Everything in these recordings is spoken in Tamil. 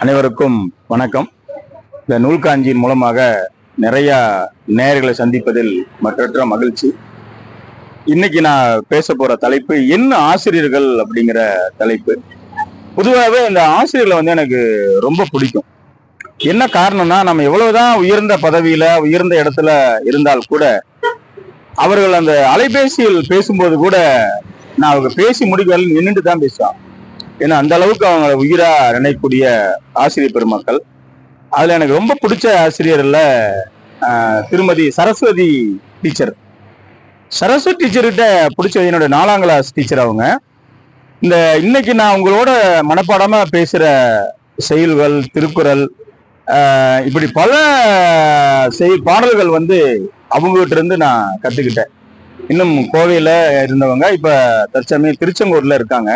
அனைவருக்கும் வணக்கம். இந்த நூல்காஞ்சியின் மூலமாக நிறைய நேயர்களை சந்திப்பதில் மற்றற்ற மகிழ்ச்சி. இன்னைக்கு நான் பேச போற தலைப்பு என்ன ஆசிரியர்கள் அப்படிங்கிற தலைப்பு. பொதுவாகவே இந்த ஆசிரியர்களை எனக்கு ரொம்ப பிடிக்கும். என்ன காரணம்னா, நம்ம எவ்வளவுதான் உயர்ந்த பதவியில உயர்ந்த இடத்துல இருந்தால் கூட அவர்கள் அந்த அலைபேசியில் பேசும்போது கூட நான் அவங்க பேசி முடிக்கல நின்றுட்டு தான் பேசுவான். ஏன்னா அந்த அளவுக்கு அவங்க உயிரா நினைக்கக்கூடிய ஆசிரியர் பெருமக்கள். அதுல எனக்கு ரொம்ப பிடிச்ச ஆசிரியர்ல திருமதி சரஸ்வதி டீச்சர். சரஸ்வதி டீச்சர்கிட்ட பிடிச்ச என்னோட 4ஆம் கிளாஸ் டீச்சர் அவங்க. இந்த இன்னைக்கு நான் உங்களோட மனப்பாடமா பேசுற செயல்கள், திருக்குறள், இப்படி பல பாடல்கள் அவங்ககிட்ட இருந்து நான் கத்துக்கிட்டேன். இன்னும் கோவையில இருந்தவங்க இப்ப தற்சமயம் திருச்செங்கோடுல இருக்காங்க.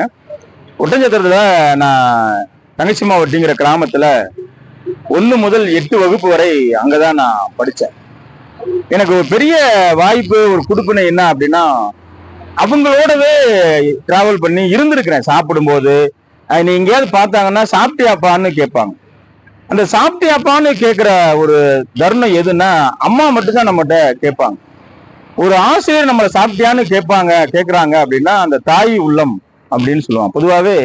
ஒட்டஞ்சத்திரத்துல நான் தங்கச்சி மாவட்டிங்கிற கிராமத்துல 1 முதல் 8 வகுப்பு வரை அங்கதான் நான் படித்தேன். எனக்கு ஒரு பெரிய வாய்ப்பு, ஒரு குடுப்பினை என்ன அப்படின்னா, அவங்களோடவே டிராவல் பண்ணி இருந்திருக்கிறேன். சாப்பிடும்போது நீ எங்கேயாவது பார்த்தாங்கன்னா சாப்பிட்டியாப்பான்னு கேட்பாங்க. அந்த சாப்பிட்டியாப்பான்னு கேட்கிற ஒரு தருணம் எதுன்னா, அம்மா மட்டும்தான் நம்மகிட்ட கேட்பாங்க. ஒரு ஆசிரியர் நம்மளை சாப்பிட்டியான்னு கேட்கறாங்க அப்படின்னா அந்த தாய் உள்ளம் அப்படின்னு சொல்லுவாங்க. பொதுவாகவே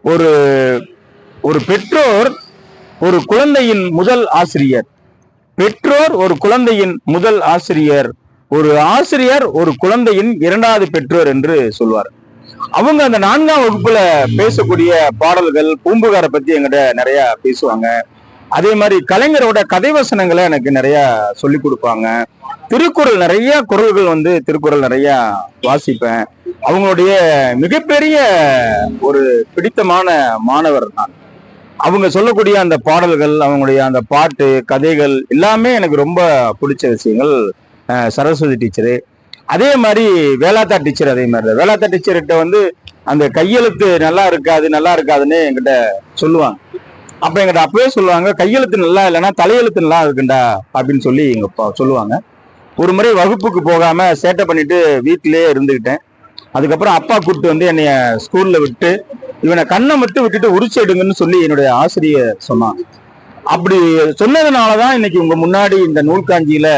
ஒரு ஒரு பெற்றோர் ஒரு குழந்தையின் முதல் ஆசிரியர், பெற்றோர் ஒரு குழந்தையின் முதல் ஆசிரியர், ஒரு ஆசிரியர் ஒரு குழந்தையின் 2வது பெற்றோர் என்று சொல்வார். அவங்க அந்த 4ஆம் வகுப்புல பேசக்கூடிய பாடல்கள், பூம்புகாரை பத்தி என்கிட்ட நிறைய பேசுவாங்க. அதே மாதிரி கலைஞரோட கதை வசனங்களை எனக்கு நிறைய சொல்லி கொடுப்பாங்க. திருக்குறள் நிறைய குறள்கள் திருக்குறள் நிறைய வாசிப்பேன். அவங்களுடைய மிகப்பெரிய ஒரு பிடித்தமான மாணவர் நான். அவங்க சொல்லக்கூடிய அந்த பாடல்கள், அவங்களுடைய அந்த பாட்டு, கதைகள் எல்லாமே எனக்கு ரொம்ப பிடிச்ச விஷயங்கள். சரஸ்வதி டீச்சரு. அதே மாதிரி வேலாத்தா டீச்சர். அதே மாதிரி வேலாத்தா டீச்சர்கிட்ட அந்த கையெழுத்து நல்லா இருக்காதுன்னு என்கிட்ட சொல்லுவாங்க. அப்ப என்கிட்ட அப்பவே சொல்லுவாங்க, கையெழுத்து நல்லா இல்லைன்னா தலையெழுத்து நல்லா இருக்குண்டா அப்படின்னு சொல்லி எங்க சொல்லுவாங்க. ஒரு முறை வகுப்புக்கு போகாம சேட்டை பண்ணிட்டு வீட்டிலேயே இருந்துக்கிட்டேன். அதுக்கப்புறம் அப்பா கூப்பிட்டு என்னைய ஸ்கூல்ல விட்டு, இவனை கண்ணை மட்டும் விட்டுட்டு உரிச்சு எடுங்கன்னு சொல்லி என்னுடைய ஆசிரியர் சொன்னான். அப்படி சொன்னதுனாலதான் இன்னைக்கு உங்க முன்னாடி இந்த நூல்காஞ்சியில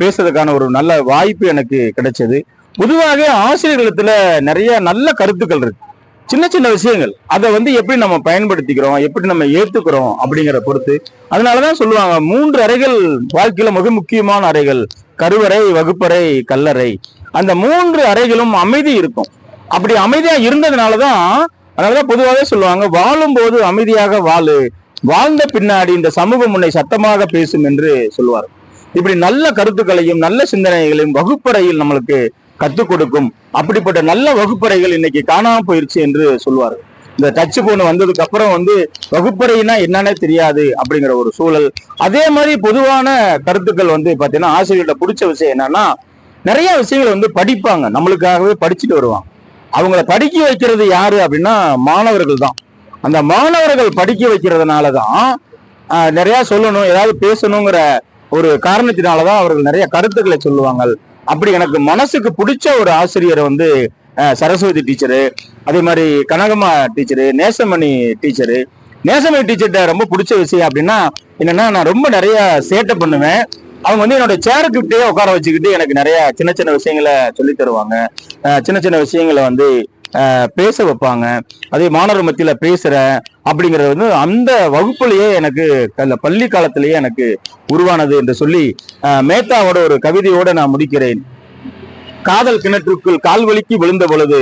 பேசுறதுக்கான ஒரு நல்ல வாய்ப்பு எனக்கு கிடைச்சது. பொதுவாக ஆசிரியர்களுத்துல நிறைய நல்ல கருத்துக்கள் இருக்கு, சின்ன சின்ன விஷயங்கள். அதை எப்படி நம்ம பயன்படுத்திக்கிறோம், எப்படி நம்ம ஏத்துக்கிறோம் அப்படிங்கிற பொறுத்து. அதனாலதான் சொல்லுவாங்க, 3 அறைகள் வாழ்க்கையில மிக முக்கியமான அறைகள்: கருவறை, வகுப்பறை, கல்லறை. அந்த 3 அறைகளும் அமைதி இருக்கும். அப்படி அமைதியா அதனாலதான் பொதுவாகவே சொல்லுவாங்க, வாழும் போது அமைதியாக வாழு, வாழ்ந்த பின்னாடி இந்த சமூகம் உன்னை சத்தமாக பேசும் என்று சொல்லுவார். இப்படி நல்ல கருத்துக்களையும் நல்ல சிந்தனைகளையும் வகுப்பறையில் நம்மளுக்கு கத்துக் கொடுக்கும். அப்படிப்பட்ட நல்ல வகுப்பறைகள் இன்னைக்கு காணாம போயிருச்சு என்று சொல்லுவார். இந்த டச்சு போன் வந்ததுக்கு அப்புறம் வகுப்பறைனா என்னன்னே தெரியாது அப்படிங்கிற ஒரு சூழல். அதே மாதிரி பொதுவான கருத்துக்கள் பாத்தீங்கன்னா, ஆசிரியர்கிட்ட பிடிச்ச விஷயம் என்னன்னா, நிறைய விஷயங்கள் படிப்பாங்க, நம்மளுக்காகவே படிச்சுட்டு வருவாங்க. அவங்கள படிக்க வைக்கிறது யாரு அப்படின்னா மாணவர்கள் தான். அந்த மாணவர்கள் படிக்க வைக்கிறதுனாலதான் நிறைய சொல்லணும், ஏதாவது பேசணுங்கிற ஒரு காரணத்தினாலதான் அவர்கள் நிறைய கருத்துக்களை சொல்லுவாங்க. அப்படி எனக்கு மனசுக்கு பிடிச்ச ஒரு ஆசிரியர் சரஸ்வதி டீச்சரு. அதே மாதிரி கனகம்மா டீச்சரு, நேசமணி டீச்சரு. நேசமணி டீச்சர்கிட்ட ரொம்ப பிடிச்ச விஷயம் அப்படின்னா என்னன்னா, நான் ரொம்ப நிறைய சேட்டை பண்ணுவேன். அவங்க என்னோட சேருக்கிட்டே உட்கார வச்சுக்கிட்டு எனக்கு நிறைய சின்ன சின்ன விஷயங்களை சொல்லி தருவாங்க. சின்ன சின்ன விஷயங்களை பேச வைப்பாங்க. அதே மாணவர் மத்தியில பேசுற அப்படிங்கிறது அந்த வகுப்புலயே எனக்கு, அந்த பள்ளி காலத்திலேயே எனக்கு உருவானது என்று சொல்லி மேத்தாவோட ஒரு கவிதையோட நான் முடிக்கிறேன். காதல் கிணற்றுக்குள் கால்வலிக்கு விழுந்த பொழுது,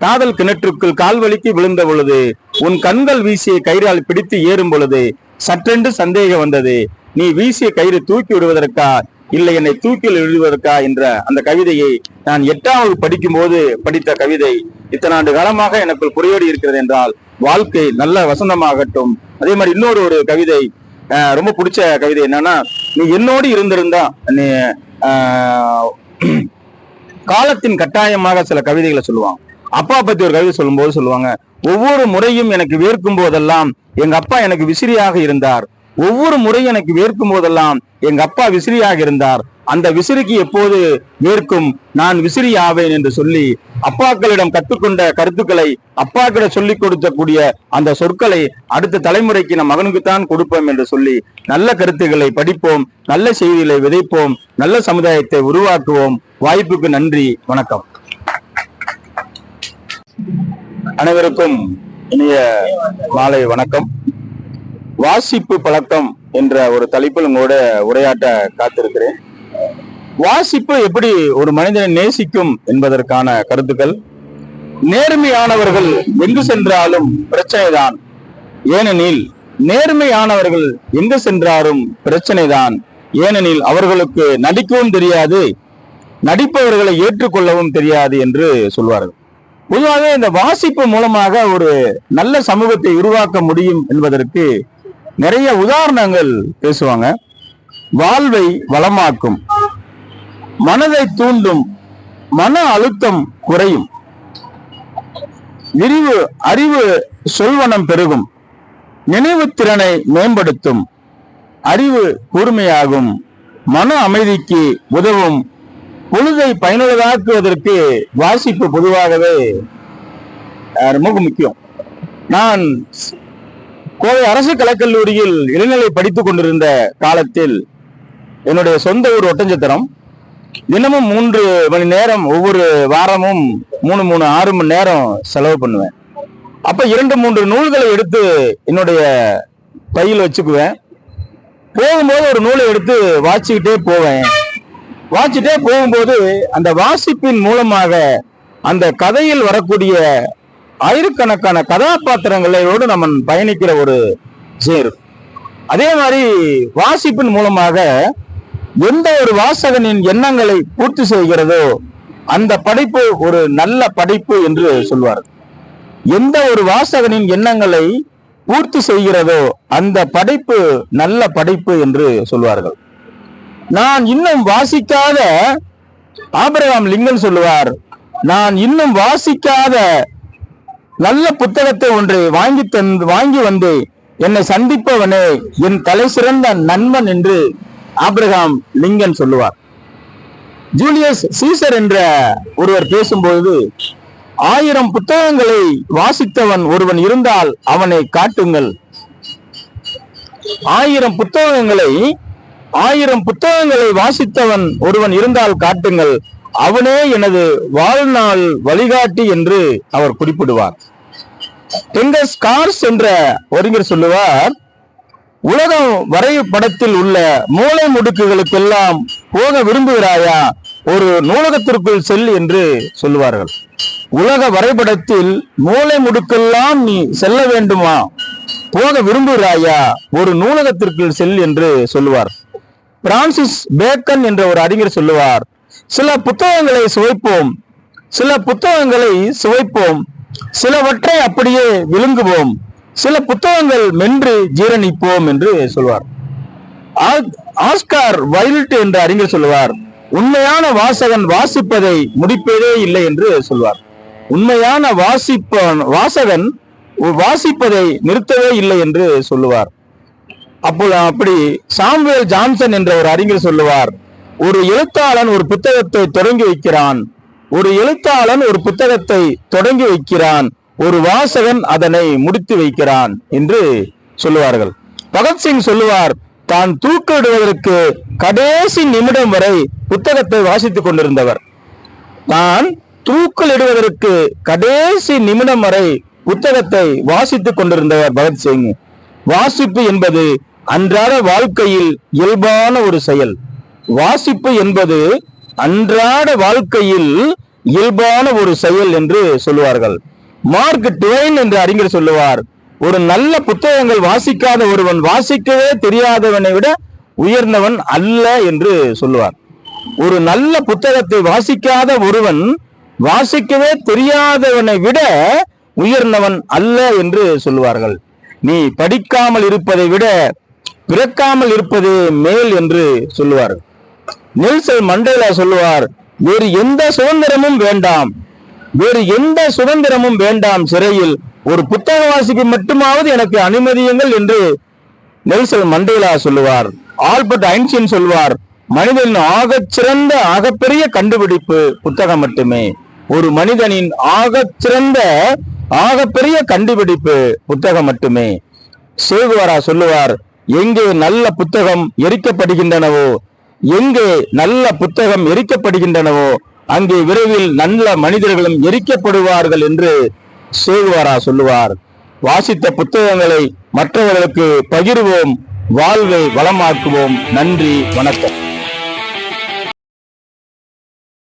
காதல் கிணற்றுக்குள் கால்வலிக்கு விழுந்த பொழுது, உன் கண்கள் வீசிய கயிறால் பிடித்து ஏறும் பொழுது சற்றென்று சந்தேகம் வந்தது, நீ வீசிய கயிறு தூக்கி விடுவதற்கா இல்லை என்னை தூக்கில் எழுதுவதற்கா என்ற அந்த கவிதையை நான் 8வது படிக்கும் போது படித்த கவிதை இத்தனாண்டு காலமாக எனக்குள் புரையோடி இருக்கிறது என்றால் வாழ்க்கை நல்ல வசந்தமாகட்டும். அதே மாதிரி இன்னொரு கவிதை, ரொம்ப பிடிச்ச கவிதை என்னன்னா, நீ என்னோடு இருந்திருந்தா நீ காலத்தின் கட்டாயமாக சில கவிதைகளை சொல்லுவாங்க. அப்பா பத்தி ஒரு கவிதை சொல்லும்போது சொல்லுவாங்க, ஒவ்வொரு முறையும் எனக்கு வேர்க்கும் போதெல்லாம் எங்க அப்பா எனக்கு விசிறியாக இருந்தார், ஒவ்வொரு முறையும் எனக்கு வேர்க்கும் போதெல்லாம் எங்க அப்பா விசிறியாக இருந்தார், அந்த விசிறிக்கு எப்போது வேர்க்கும் நான் விசிறி ஆவேன் என்று சொல்லி அப்பாக்களிடம் கற்றுக்கொண்ட கருத்துக்களை, அப்பாக்களிடம் சொல்லிக் கொடுக்கக்கூடிய அந்த சொற்களை அடுத்த தலைமுறைக்கு நம் மகனுக்குத்தான் கொடுப்போம் என்று சொல்லி நல்ல கருத்துக்களை படிப்போம், நல்ல செய்திகளை விதைப்போம், நல்ல சமுதாயத்தை உருவாக்குவோம். வாய்ப்புக்கு நன்றி, வணக்கம். அனைவருக்கும் இனிய மாலை வணக்கம். வாசிப்பு பழக்கம் என்ற ஒரு தலைப்பில் உங்களோட உரையாட்ட காத்திருக்கிறேன். வாசிப்பு எப்படி ஒரு மனிதனை நேசிக்கும் என்பதற்கான கருத்துக்கள். நேர்மையானவர்கள் எங்கு சென்றாலும் பிரச்சனைதான், ஏனெனில் நேர்மையானவர்கள் எங்கு சென்றாலும் பிரச்சனைதான், ஏனெனில் அவர்களுக்கு நடிக்கவும் தெரியாது, நடிப்பவர்களை ஏற்றுக்கொள்ளவும் தெரியாது என்று சொல்வார்கள். பொதுவாக இந்த வாசிப்பு மூலமாக ஒரு நல்ல சமூகத்தை உருவாக்க முடியும் என்பதற்கு நிறைய உதாரணங்கள் பேசுவாங்க. வாழ்வை வளமாக்கும், மனதை தூண்டும், மன அழுத்தம் குறையும், அறிவு சொல்வனம் பெருகும், நினைவு திறனை மேம்படுத்தும், அறிவு கூர்மையாகும், மன அமைதிக்கு உதவும், பொழுதை பயனுள்ளதாக்குவதற்கு வாசிப்பு பொதுவாகவே ரொம்ப முக்கியம். நான் கோவை அரசு கலைக்கல்லூரியில் இளநிலை படித்துக் கொண்டிருந்த காலத்தில் என்னுடைய சொந்த ஊர் ஒட்டஞ்சத்திரம். தினமும் 3 மணி நேரம், ஒவ்வொரு வாரமும் 6 மணி நேரம் செலவு பண்ணுவேன். அப்ப 2-3 நூல்களை எடுத்து என்னுடைய பையில் வச்சுக்குவேன். போகும்போது ஒரு நூலை எடுத்து வாசிக்கிட்டே போவேன். வாசிட்டே போகும்போது அந்த வாசிப்பின் மூலமாக அந்த கதையில் வரக்கூடிய ஆயிரக்கணக்கான கதாபாத்திரங்களோடு நம்ம பயணிக்கிற ஒரு சேர். அதே மாதிரி வாசிப்பின் மூலமாக எந்த ஒரு வாசகனின் எண்ணங்களை பூர்த்தி செய்கிறதோ அந்த படைப்பு ஒரு நல்ல படைப்பு என்று சொல்வார். எந்த ஒரு வாசகனின் எண்ணங்களை பூர்த்தி செய்கிறதோ அந்த படைப்பு நல்ல படைப்பு என்று சொல்வார்கள். நான் இன்னும் வாசிக்காத, ஆபிரகாம் லிங்கன் சொல்லுவார், நான் இன்னும் வாசிக்காத நல்ல புத்தகத்தை ஒன்றை வாங்கி வந்து என்னை சந்திப்பவனே என் தலை சிறந்த நண்பன் என்று ஆபிரகாம் லிங்கன் சொல்லுவார். ஜூலியஸ் சீசர் என்ற ஒருவர் பேசும்போது, 1000 புத்தகங்களை வாசித்தவன் ஒருவன் இருந்தால் அவனை காட்டுங்கள். 1000 புத்தகங்களை வாசித்தவன் ஒருவன் இருந்தால் காட்டுங்கள், அவனே எனது வாழ்நாள் வழிகாட்டி என்று அவர் குறிப்பிடுவார். டெங்கஸ் கார்ஸ் என்ற அறிஞர் சொல்லுவார், உலகம் வரைபடத்தில் உள்ள மூளை முடுக்குகளுக்கெல்லாம் போக விரும்புகிறாயா, ஒரு நூலகத்திற்குள் செல் என்று சொல்லுவார்கள். உலக வரைபடத்தில் மூளை முடுக்கெல்லாம் நீ செல்ல வேண்டுமா, போக விரும்புகிறாயா, ஒரு நூலகத்திற்குள் செல் என்று சொல்லுவார். பிரான்சிஸ் பேக்கன் என்ற ஒரு அறிஞர் சொல்லுவார், சில புத்தகங்களை சுவைப்போம், சிலவற்றை அப்படியே விழுங்குவோம், சில புத்தகங்கள் மென்று ஜீரணிப்போம் என்று சொல்வார். ஆஸ்கார் வைல்ட் என்ற அறிஞர் சொல்லுவார், உண்மையான வாசகன் வாசிப்பதை முடிப்பதே இல்லை என்று சொல்வார். உண்மையான வாசகன் வாசிப்பதை நிறுத்தவே இல்லை என்று சொல்லுவார். அப்படி சாமுவேல் ஜான்சன் என்ற ஒரு அறிஞர் சொல்லுவார், ஒரு எழுத்தாளன் ஒரு புத்தகத்தை தொடங்கி வைக்கிறான், ஒரு வாசகன் அதனை முடித்து வைக்கிறான் என்று சொல்லுவார்கள். பகத்சிங் சொல்லுவார், தான் தூக்கிடுவதற்கு கடைசி நிமிடம் வரை புத்தகத்தை வாசித்துக் கொண்டிருந்தவர். தான் தூக்கிலிடுவதற்கு கடைசி நிமிடம் வரை புத்தகத்தை வாசித்துக் கொண்டிருந்தவர் பகத்சிங். வாசிப்பு என்பது அன்றாட வாழ்க்கையில் இயல்பான ஒரு செயல். வாசிப்பு என்பது அன்றாட வாழ்க்கையில் இயல்பான ஒரு செயல் என்று சொல்லுவார்கள். மார்க் ட்வைன் என்ற அறிஞர் சொல்லுவார், ஒரு நல்ல புத்தகங்கள் வாசிக்காத ஒருவன் வாசிக்கவே தெரியாதவனை விட உயர்ந்தவன் அல்ல என்று சொல்லுவார். ஒரு நல்ல புத்தகத்தை வாசிக்காத ஒருவன் வாசிக்கவே தெரியாதவனை விட உயர்ந்தவன் அல்ல என்று சொல்லுவார்கள். நீ படிக்காமல் இருப்பதை விட பிறக்காமல் இருப்பது மேல் என்று சொல்லுவார். நெல்சன் மண்டேலா சொல்லுவார், வேறு எந்த சுதந்திரமும் வேண்டாம் சிறையில், ஒரு புத்தக வாசிப்பு மட்டுமாவது எனக்கு அனுமதியுங்கள் என்று நெல்சன் மண்டேலா சொல்லுவார், ஆல்பர்ட் ஐன்ஸ்டீன் சொல்வார், மனிதனின் ஆகச்சிறந்த ஆகப்பெரிய கண்டுபிடிப்பு புத்தகம் மட்டுமே. ஒரு மனிதனின் ஆகச்சிறந்த ஆகப்பெரிய கண்டுபிடிப்பு புத்தகம் மட்டுமே. சேகுவாரா சொல்லுவார், எங்கே நல்ல புத்தகம் எரிக்கப்படுகின்றனவோ, எங்கே நல்ல புத்தகம் எரிக்கப்படுகின்றனவோ அங்கே விரைவில் நல்ல மனிதர்களும் எரிக்கப்படுவார்கள் என்று சேகுவாரா சொல்லுவார். வாசித்த புத்தகங்களை மற்றவர்களுக்கு பகிர்வோம், வாழ்வை வளமாக்குவோம். நன்றி, வணக்கம்.